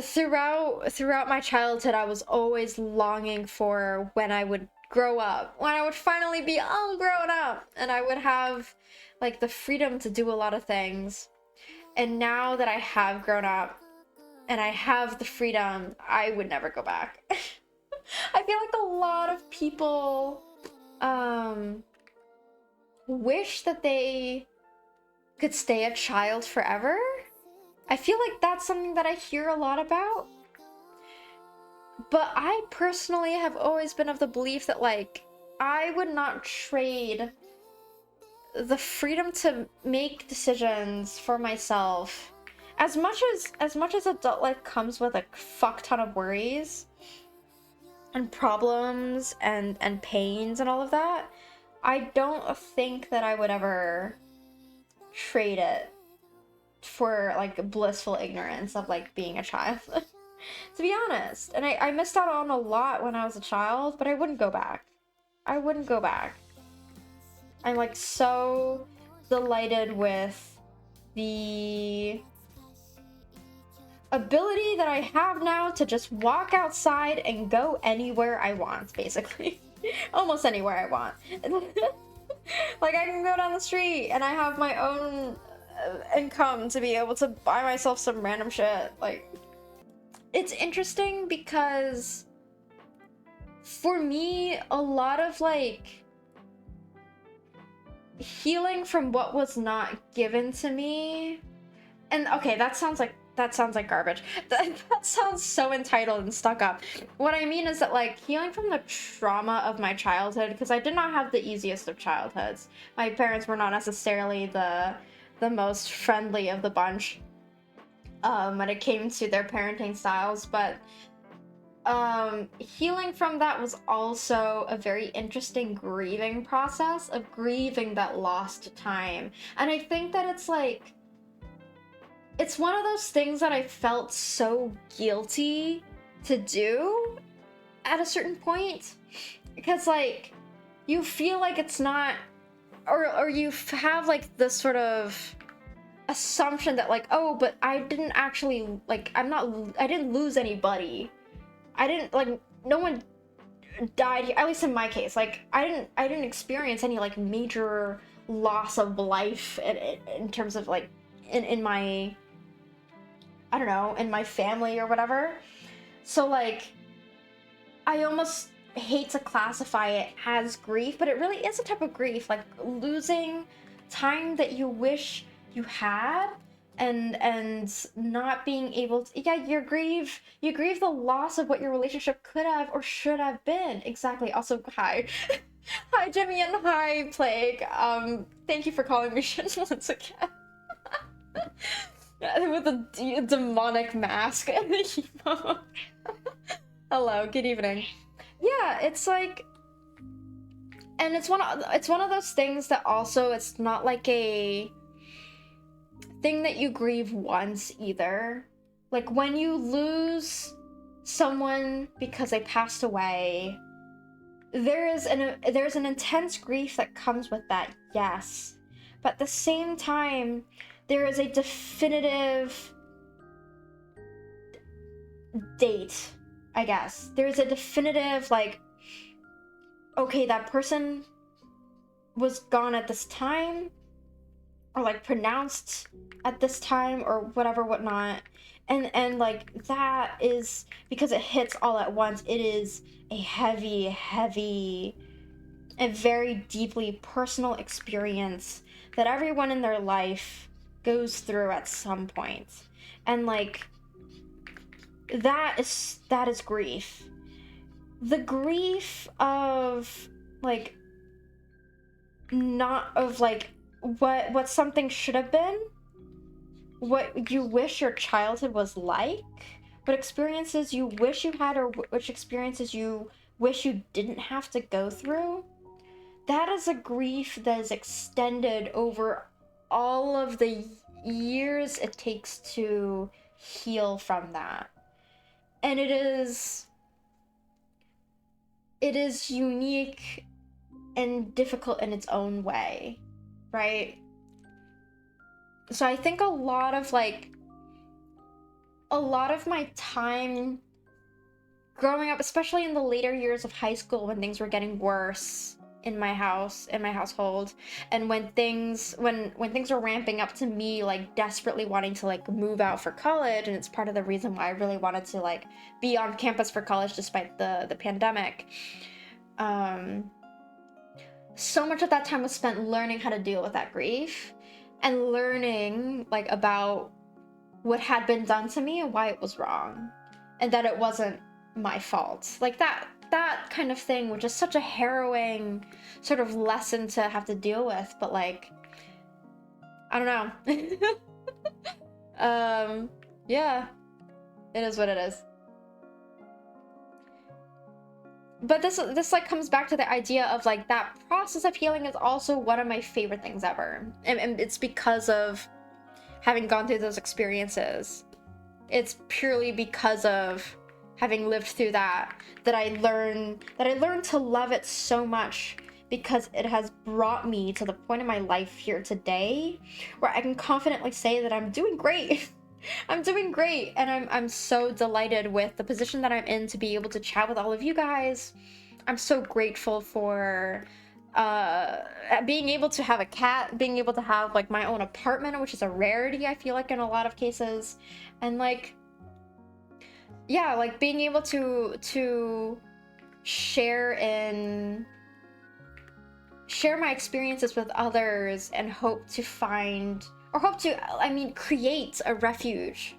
throughout my childhood, I was always longing for when I would grow up, when I would finally be all grown up, and I would have like the freedom to do a lot of things. And now that I have grown up and I have the freedom, I would never go back. I feel like a lot of people wish that they could stay a child forever. I feel like that's something that I hear a lot about. But I personally have always been of the belief that, like, I would not trade the freedom to make decisions for myself. As much as adult life comes with a fuck ton of worries and problems and pains and all of that, I don't think that I would ever trade it for like blissful ignorance of like being a child. To be honest. And I missed out on a lot when I was a child, but I wouldn't go back. I wouldn't go back. I'm like so delighted with the ability that I have now to just walk outside and go anywhere I want, basically. Almost anywhere I want. Like, I can go down the street and I have my own income to be able to buy myself some random shit. Like, it's interesting because for me, a lot of like healing from what was not given to me, and okay, that sounds like garbage. That sounds so entitled and stuck up. What I mean is that, like, healing from the trauma of my childhood, because I did not have the easiest of childhoods. My parents were not necessarily the most friendly of the bunch when it came to their parenting styles, but healing from that was also a very interesting grieving process of grieving that lost time. And I think that it's like, it's one of those things that I felt so guilty to do at a certain point, because like you feel like it's not, or you have like this sort of assumption that like, oh, but I didn't actually, like, I didn't lose anybody. I didn't, like, no one died, at least in my case. Like, I didn't experience any like major loss of life in terms of like in my, I don't know, in my family or whatever. So like, I almost hate to classify it as grief, but it really is a type of grief, like losing time that you wish you had and not being able to, yeah, you grieve the loss of what your relationship could have or should have been. Exactly. Also, hi. Hi, Jimmy, and hi, Plague. Thank you for calling me shit once again. With a demonic mask and the emote. Hello, good evening. Yeah, it's like, and it's one of those things that also, it's not like a thing that you grieve once either. Like, when you lose someone because they passed away, there's an intense grief that comes with that, yes. But at the same time, there is a definitive date, I guess. There's a definitive, like, okay, that person was gone at this time, or like pronounced at this time, or whatever, whatnot. And like, that is, because it hits all at once, it is a heavy and very deeply personal experience that everyone in their life goes through at some point. And like, that is grief. The grief of like, not of like what something should have been, what you wish your childhood was like, what experiences you wish you had, or which experiences you wish you didn't have to go through. That is a grief that is extended over all of the years it takes to heal from that. And it is unique and difficult in its own way, right? So I think a lot a lot of my time growing up, especially in the later years of high school when things were getting worse in my household, and when things were ramping up to me like desperately wanting to like move out for college, and it's part of the reason why I really wanted to like be on campus for college despite the pandemic. So much of that time was spent learning how to deal with that grief and learning like about what had been done to me and why it was wrong and that it wasn't my fault. Like that kind of thing, which is such a harrowing sort of lesson to have to deal with, but like, I don't know. Yeah, it is what it is. But this like comes back to the idea of like that process of healing is also one of my favorite things ever. And it's because of having gone through those experiences. It's purely because of having lived through that I learned to love it so much, because it has brought me to the point in my life here today where I can confidently say that I'm doing great. I'm doing great, and I'm so delighted with the position that I'm in to be able to chat with all of you guys. I'm so grateful for being able to have a cat, being able to have like my own apartment, which is a rarity I feel like in a lot of cases, and like, yeah, like being able to share my experiences with others and hope to create a refuge.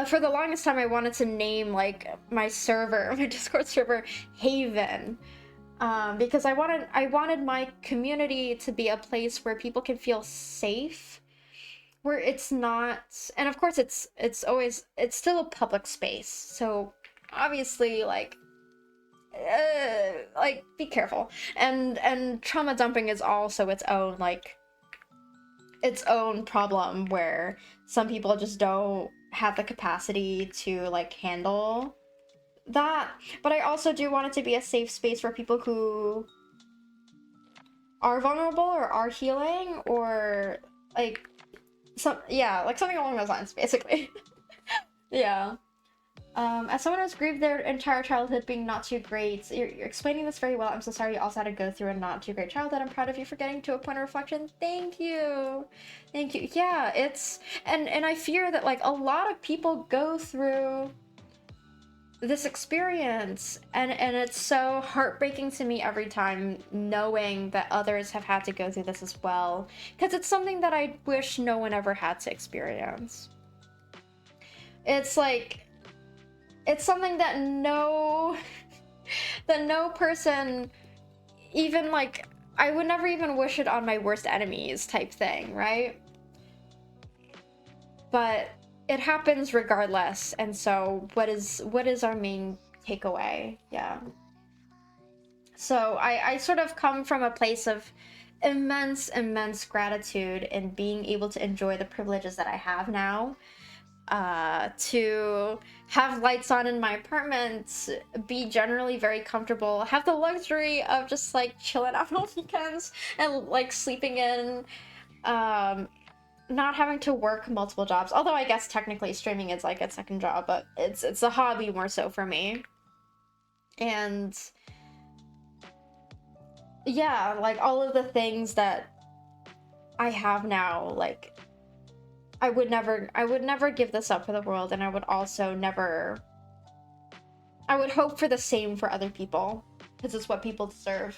For the longest time I wanted to name like my server, my Discord server, Haven. Because I wanted my community to be a place where people can feel safe, where it's not, and of course it's still a public space, so obviously like be careful, and trauma dumping is also its own problem, where some people just don't have the capacity to like handle that. But I also do want it to be a safe space for people who are vulnerable or are healing, or like like something along those lines, basically. Yeah. As someone who's grieved their entire childhood being not too great, you're explaining this very well. I'm so sorry you also had to go through a not too great childhood. I'm proud of you for getting to a point of reflection. Thank you. Thank you. Yeah, it's, and I fear that like a lot of people go through this experience, and it's so heartbreaking to me every time knowing that others have had to go through this as well, because it's something that I wish no one ever had to experience. It's like, it's something that no person, even like, I would never even wish it on my worst enemies type thing, right? But it happens regardless, and so what is our main takeaway? Yeah. So I sort of come from a place of immense gratitude in being able to enjoy the privileges that I have now. To have lights on in my apartment, be generally very comfortable, have the luxury of just like chilling out on weekends and like sleeping in, not having to work multiple jobs, although I guess technically streaming is like a second job, but it's a hobby more so for me. And yeah, like all of the things that I have now, like I would never give this up for the world, and I would also never, I would hope for the same for other people, because it's what people deserve.